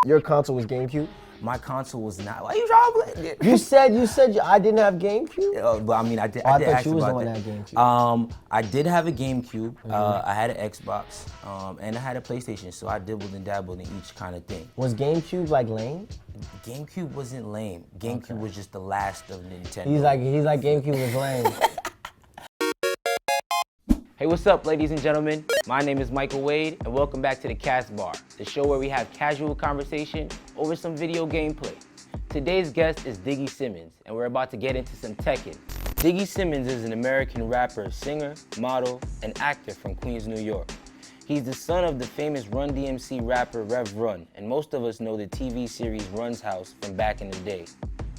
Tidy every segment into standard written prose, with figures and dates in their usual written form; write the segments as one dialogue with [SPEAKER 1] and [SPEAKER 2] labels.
[SPEAKER 1] Your console was GameCube?
[SPEAKER 2] My console was not. Why you trying to play it?
[SPEAKER 1] You said I didn't have GameCube?
[SPEAKER 2] But I mean, I did.
[SPEAKER 1] Oh,
[SPEAKER 2] I
[SPEAKER 1] I
[SPEAKER 2] did
[SPEAKER 1] thought
[SPEAKER 2] ask
[SPEAKER 1] you was the
[SPEAKER 2] about
[SPEAKER 1] one
[SPEAKER 2] that.
[SPEAKER 1] that had GameCube.
[SPEAKER 2] I did have a GameCube. I had an Xbox, and I had a PlayStation. So I dibbled and dabbled in each kind of thing.
[SPEAKER 1] Was GameCube like lame?
[SPEAKER 2] GameCube wasn't lame. GameCube was just the last of Nintendo.
[SPEAKER 1] He's like GameCube was lame.
[SPEAKER 2] Hey, what's up, ladies and gentlemen? My name is Michael Wade, and welcome back to the CasBar, the show where we have casual conversation over some video gameplay. Today's guest is Diggy Simmons, and we're about to get into some Tekken. Diggy Simmons is an American rapper, singer, model, and actor from Queens, New York. He's the son of the famous Run DMC rapper Rev Run, and most of us know the TV series Run's House from back in the day.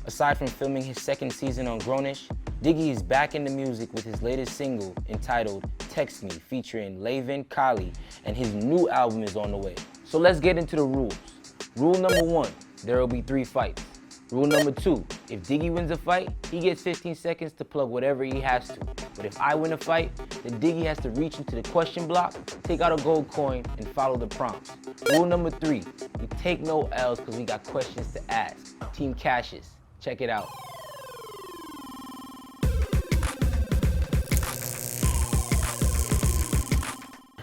[SPEAKER 2] Aside from filming his second season on Grownish, Diggy is back in the music with his latest single entitled Text Me, featuring Lavin Kali, and his new album is on the way. So let's get into the rules. Rule number 1, there will be 3 fights. Rule number 2, if Diggy wins a fight, he gets 15 seconds to plug whatever he has to. But if I win a fight, then Diggy has to reach into the question block, take out a gold coin, and follow the prompts. Rule number 3, we take no L's because we got questions to ask. Team Cassius, check it out.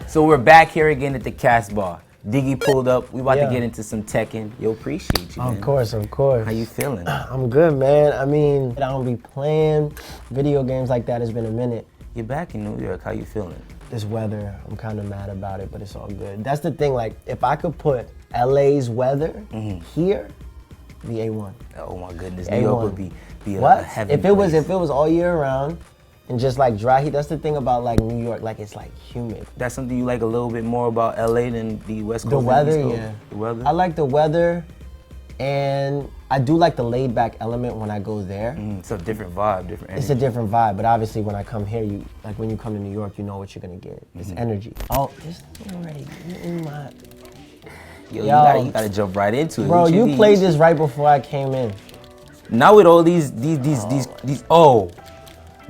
[SPEAKER 2] So we're back here again at the CasBar. Diggy pulled up. We about to get into some Tekken. Yo, appreciate you, man.
[SPEAKER 1] Of course.
[SPEAKER 2] How you feeling?
[SPEAKER 1] I'm good, man. I mean, I don't be playing video games like that. It's been a minute.
[SPEAKER 2] You're back in New York. How you feeling?
[SPEAKER 1] This weather, I'm kind of mad about it, but it's all good. That's the thing, like, if I could put LA's weather here, it'd be A1.
[SPEAKER 2] Oh my goodness,
[SPEAKER 1] A1.
[SPEAKER 2] New York would be
[SPEAKER 1] what?
[SPEAKER 2] a heaven
[SPEAKER 1] If it was
[SPEAKER 2] place.
[SPEAKER 1] all year round and just like dry heat, that's the thing about like New York, like it's like humid.
[SPEAKER 2] That's something you like a little bit more about LA than the West Coast?
[SPEAKER 1] The weather,
[SPEAKER 2] East Coast?
[SPEAKER 1] yeah.
[SPEAKER 2] The weather?
[SPEAKER 1] I like the weather, and I do like the laid back element when I go there.
[SPEAKER 2] It's a different vibe, different energy.
[SPEAKER 1] It's a different vibe, but obviously when I come here, when you come to New York, you know what you're gonna get. It's energy. Oh, this already in my...
[SPEAKER 2] Yo, you gotta jump right into it.
[SPEAKER 1] Bro, you played this right before I came in.
[SPEAKER 2] Now with all these, oh.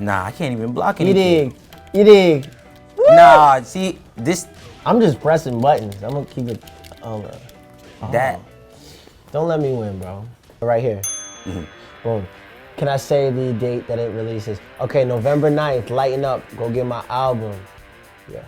[SPEAKER 2] Nah, I can't even block anything.
[SPEAKER 1] You dig.
[SPEAKER 2] Nah, see, this.
[SPEAKER 1] I'm just pressing buttons. I'm gonna keep it over.
[SPEAKER 2] That.
[SPEAKER 1] Don't let me win, bro. Right here. Boom. Can I say the date that it releases? Okay, November 9th, lighten up. Go get my album. Yeah.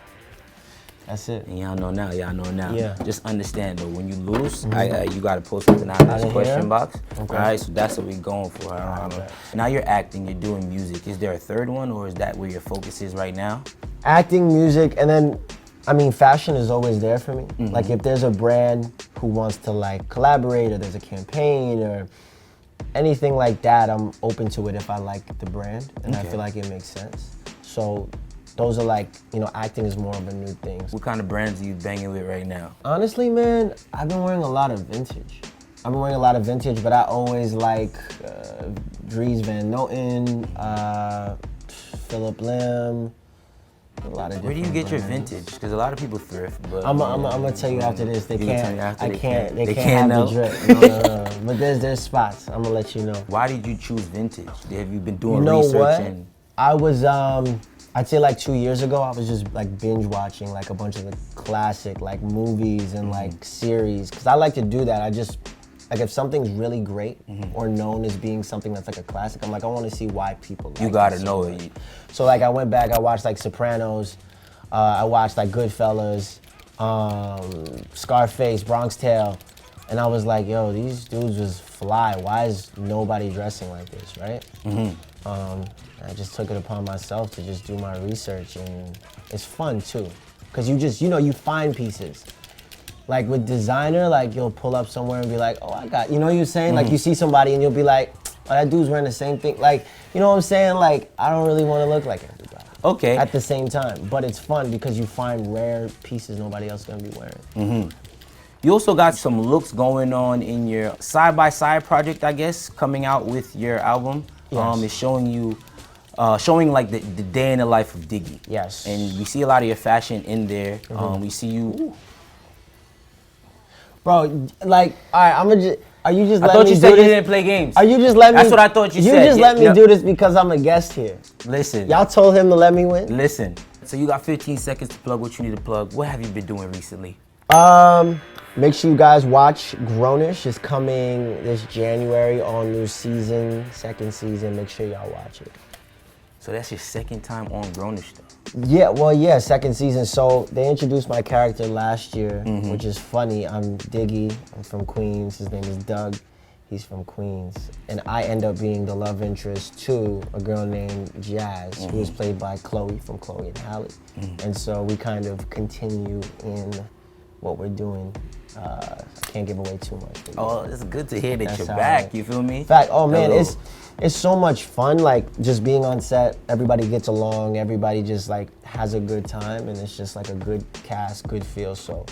[SPEAKER 1] That's it.
[SPEAKER 2] And y'all know now.
[SPEAKER 1] Yeah.
[SPEAKER 2] Just understand though, when you lose, you gotta pull something out of this question box.
[SPEAKER 1] Okay.
[SPEAKER 2] All right, so that's what we're going for. Now you're acting, you're doing music. Is there a third one, or is that where your focus is right now?
[SPEAKER 1] Acting, music, and then, I mean, fashion is always there for me. Like if there's a brand who wants to like collaborate, or there's a campaign, or anything like that, I'm open to it if I like the brand and I feel like it makes sense. So those are like, acting is more of a new thing.
[SPEAKER 2] What kind of brands are you banging with right now?
[SPEAKER 1] Honestly, man, I've been wearing a lot of vintage. But I always like Dries Van Noten, Philip Lim, a lot of different
[SPEAKER 2] Where do you get your
[SPEAKER 1] brands.
[SPEAKER 2] vintage? Because a lot of people thrift, but
[SPEAKER 1] I'm gonna tell you after this. They can't have
[SPEAKER 2] know.
[SPEAKER 1] the drip. No. But there's spots. I'm gonna let you know.
[SPEAKER 2] Why did you choose vintage? Have you been doing
[SPEAKER 1] You know
[SPEAKER 2] research?
[SPEAKER 1] what?
[SPEAKER 2] And
[SPEAKER 1] I was I'd say like 2 years ago, I was just like binge watching like a bunch of the classic like movies and like series, because I like to do that. I just, like if something's really great or known as being something that's like a classic, I'm like, I want to see why people like it.
[SPEAKER 2] You gotta
[SPEAKER 1] so
[SPEAKER 2] know
[SPEAKER 1] much.
[SPEAKER 2] it.
[SPEAKER 1] So like I went back, I watched like Sopranos, I watched like Goodfellas, Scarface, Bronx Tale, and I was like, yo, these dudes was fly. Why is nobody dressing like this, right? I just took it upon myself to just do my research, and it's fun too. Cause you just, you find pieces. Like with designer, like you'll pull up somewhere and be like, oh, I got, you know what you're saying? Like you see somebody and you'll be like, oh, that dude's wearing the same thing. Like, you know what I'm saying? Like, I don't really wanna look like everybody.
[SPEAKER 2] Okay.
[SPEAKER 1] At the same time, but it's fun because you find rare pieces nobody else is gonna be wearing.
[SPEAKER 2] You also got some looks going on in your side-by-side project, I guess, coming out with your album.
[SPEAKER 1] Yes.
[SPEAKER 2] It's showing you, showing like the day in the life of Diggy.
[SPEAKER 1] Yes.
[SPEAKER 2] And we see a lot of your fashion in there. We see you.
[SPEAKER 1] Bro, like, all right, are you just letting me do this?
[SPEAKER 2] I thought you said you didn't play games.
[SPEAKER 1] Are you just letting me?
[SPEAKER 2] That's what I thought you said.
[SPEAKER 1] You just let me do this because I'm a guest here.
[SPEAKER 2] Listen.
[SPEAKER 1] Y'all told him to let me win?
[SPEAKER 2] Listen. So you got 15 seconds to plug what you need to plug. What have you been doing recently?
[SPEAKER 1] Make sure you guys watch Grownish. It's coming this January, all new season, second season. Make sure y'all watch it.
[SPEAKER 2] So that's your second time on Grownish though?
[SPEAKER 1] Yeah, second season. So they introduced my character last year, which is funny. I'm Diggy, I'm from Queens. His name is Doug, he's from Queens. And I end up being the love interest to a girl named Jazz, who is played by Chloe from Chloe and Halle. And so we kind of continue in what we're doing. I can't give away too much.
[SPEAKER 2] Oh, it's good to hear that you're back, you feel me?
[SPEAKER 1] Fact, oh man, it's so much fun, like just being on set, everybody gets along, everybody just like has a good time, and it's just like a good cast, good feel, so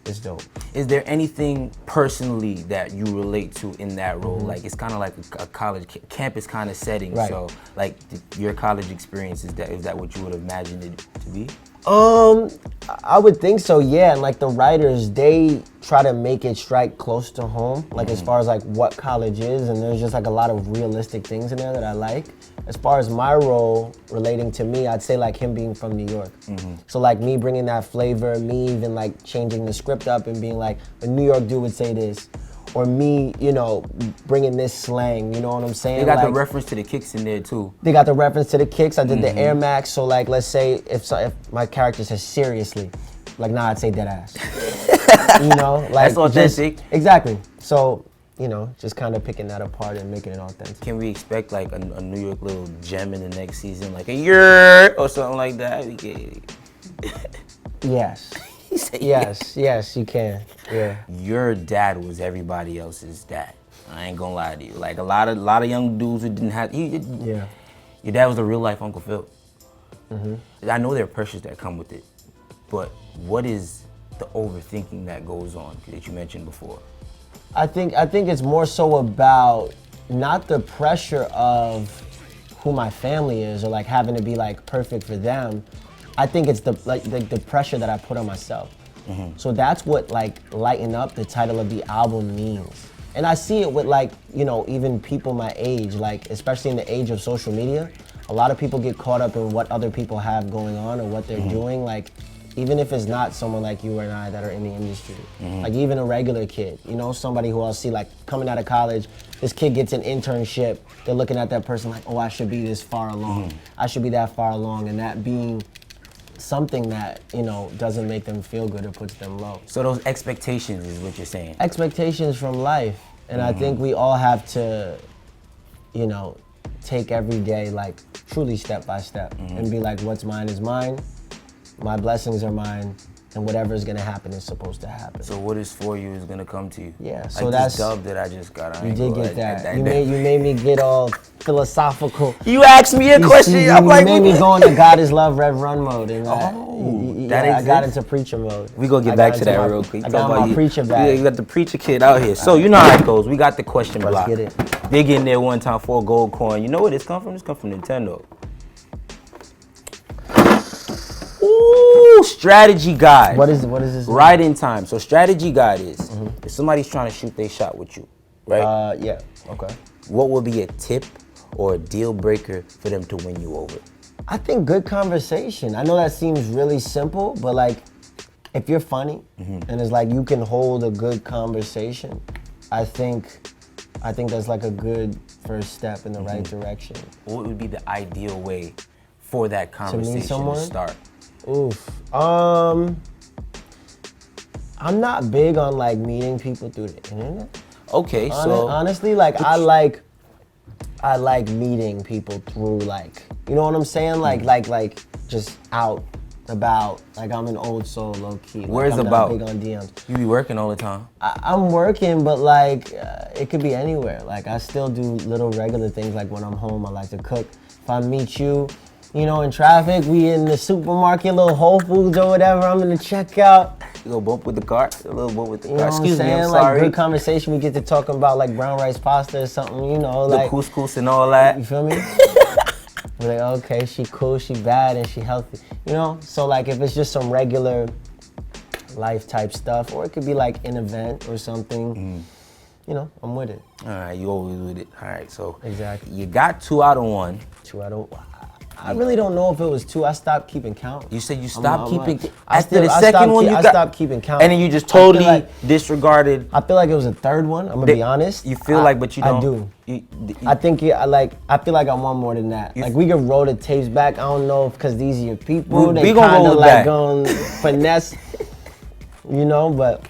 [SPEAKER 1] it's dope.
[SPEAKER 2] Is there anything personally that you relate to in that role? Like it's kind of like a college campus kind of setting,
[SPEAKER 1] right.
[SPEAKER 2] So like your college experience, is that what you would have imagined it to be?
[SPEAKER 1] I would think so, yeah. And like the writers, they try to make it strike close to home, like as far as like what college is, and there's just like a lot of realistic things in there that I like. As far as my role relating to me, I'd say like him being from New York. So like me bringing that flavor, me even like changing the script up and being like, a New York dude would say this. Or me, you know, bringing this slang, you know what I'm saying?
[SPEAKER 2] They got
[SPEAKER 1] like,
[SPEAKER 2] the reference to the kicks in there too.
[SPEAKER 1] They got the reference to the kicks. I did the Air Max, so like, let's say if my character says seriously, like, nah, I'd say dead ass. You know, like
[SPEAKER 2] that's authentic.
[SPEAKER 1] Exactly. So, you know, just kind of picking that apart and making it authentic.
[SPEAKER 2] Can we expect like a New York little gem in the next season, like a year or something like that?
[SPEAKER 1] Yes. Yes, you can. Yeah.
[SPEAKER 2] Your dad was everybody else's dad. I ain't gonna lie to you. Like a lot of young dudes who didn't have.
[SPEAKER 1] Yeah.
[SPEAKER 2] Your dad was a real life Uncle Phil. I know there are pressures that come with it, but what is the overthinking that goes on that you mentioned before?
[SPEAKER 1] I think it's more so about not the pressure of who my family is or like having to be like perfect for them. I think it's the pressure that I put on myself. So that's what like Lighten Up, the title of the album, means. And I see it with like, you know, even people my age, like especially in the age of social media, a lot of people get caught up in what other people have going on or what they're doing. Like, even if it's not someone like you and I that are in the industry, like even a regular kid, you know, somebody who I'll see like coming out of college, this kid gets an internship, they're looking at that person like, oh, I should be this far along, I should be that far along, and that being something that, you know, doesn't make them feel good or puts them low.
[SPEAKER 2] So those expectations is what you're saying?
[SPEAKER 1] Expectations from life, and I think we all have to, you know, take every day like truly step by step and be like, what's mine is mine, my blessings are mine, and whatever is gonna happen is supposed to happen.
[SPEAKER 2] So what is for you is gonna come to you.
[SPEAKER 1] Yeah, so
[SPEAKER 2] like
[SPEAKER 1] that's
[SPEAKER 2] this dub that I just got.
[SPEAKER 1] You did get that. You made me get all philosophical.
[SPEAKER 2] You asked me a question. I'm like,
[SPEAKER 1] you made me go into God is love, Rev Run mode, and
[SPEAKER 2] I
[SPEAKER 1] got into preacher mode.
[SPEAKER 2] We gonna get back to that real quick.
[SPEAKER 1] I got my preacher back.
[SPEAKER 2] Yeah, you got the preacher kid out here. So you know how it goes. We got the question block.
[SPEAKER 1] Let's get it.
[SPEAKER 2] They get in there one time for a gold coin. You know where this come from? This come from Nintendo. Ooh, strategy guide.
[SPEAKER 1] What is this?
[SPEAKER 2] Right in time. So strategy guide is if somebody's trying to shoot their shot with you, right?
[SPEAKER 1] Yeah. Okay.
[SPEAKER 2] What would be a tip or a deal breaker for them to win you over?
[SPEAKER 1] I think good conversation. I know that seems really simple, but like if you're funny and it's like you can hold a good conversation, I think that's like a good first step in the right direction.
[SPEAKER 2] What would be the ideal way for that conversation to start?
[SPEAKER 1] Oof. I'm not big on like meeting people through the internet.
[SPEAKER 2] Okay, so
[SPEAKER 1] honestly, like I like meeting people through like, you know what I'm saying? Like just out about. Like I'm an old soul, low key.
[SPEAKER 2] Where's
[SPEAKER 1] like, I'm
[SPEAKER 2] about?
[SPEAKER 1] not big on DMs.
[SPEAKER 2] You be working all the time.
[SPEAKER 1] I'm working, but like it could be anywhere. Like I still do little regular things. Like when I'm home, I like to cook. If I meet you, you know, in traffic, we in the supermarket, little Whole Foods or whatever, I'm in the checkout.
[SPEAKER 2] You go bump with the cart, a little bump with the
[SPEAKER 1] car.
[SPEAKER 2] Excuse me, I'm
[SPEAKER 1] like,
[SPEAKER 2] sorry.
[SPEAKER 1] Good conversation, we get to talking about like brown rice pasta or something, you know,
[SPEAKER 2] the
[SPEAKER 1] like.
[SPEAKER 2] couscous and all that.
[SPEAKER 1] You feel me? We're like, okay, she cool, she bad, and she healthy. You know, so like if it's just some regular life type stuff, or it could be like an event or something, you know, I'm with it.
[SPEAKER 2] All right, you always with it. All right, so.
[SPEAKER 1] Exactly.
[SPEAKER 2] You got 2 out of 1.
[SPEAKER 1] 2 out of 1. I really don't know if it was 2. I stopped keeping count.
[SPEAKER 2] You said you stopped keeping.
[SPEAKER 1] I
[SPEAKER 2] After the second one,
[SPEAKER 1] I stopped keeping count.
[SPEAKER 2] And then you just totally disregarded.
[SPEAKER 1] I feel like it was a third one. I'm gonna be honest.
[SPEAKER 2] You feel like, but you don't.
[SPEAKER 1] I do. I think I feel like I want more than that. Like we could roll the tapes back. I don't know if because these are your people.
[SPEAKER 2] We
[SPEAKER 1] They
[SPEAKER 2] gonna
[SPEAKER 1] kind
[SPEAKER 2] roll
[SPEAKER 1] of
[SPEAKER 2] it
[SPEAKER 1] like
[SPEAKER 2] back.
[SPEAKER 1] gonna finesse, you know. But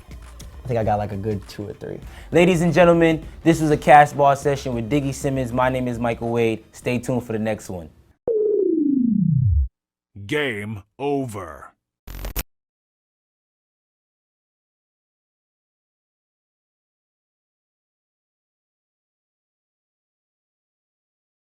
[SPEAKER 1] I think I got like a good 2 or 3.
[SPEAKER 2] Ladies and gentlemen, this was a CasBar session with Diggy Simmons. My name is Michael Wade. Stay tuned for the next one.
[SPEAKER 3] Game over.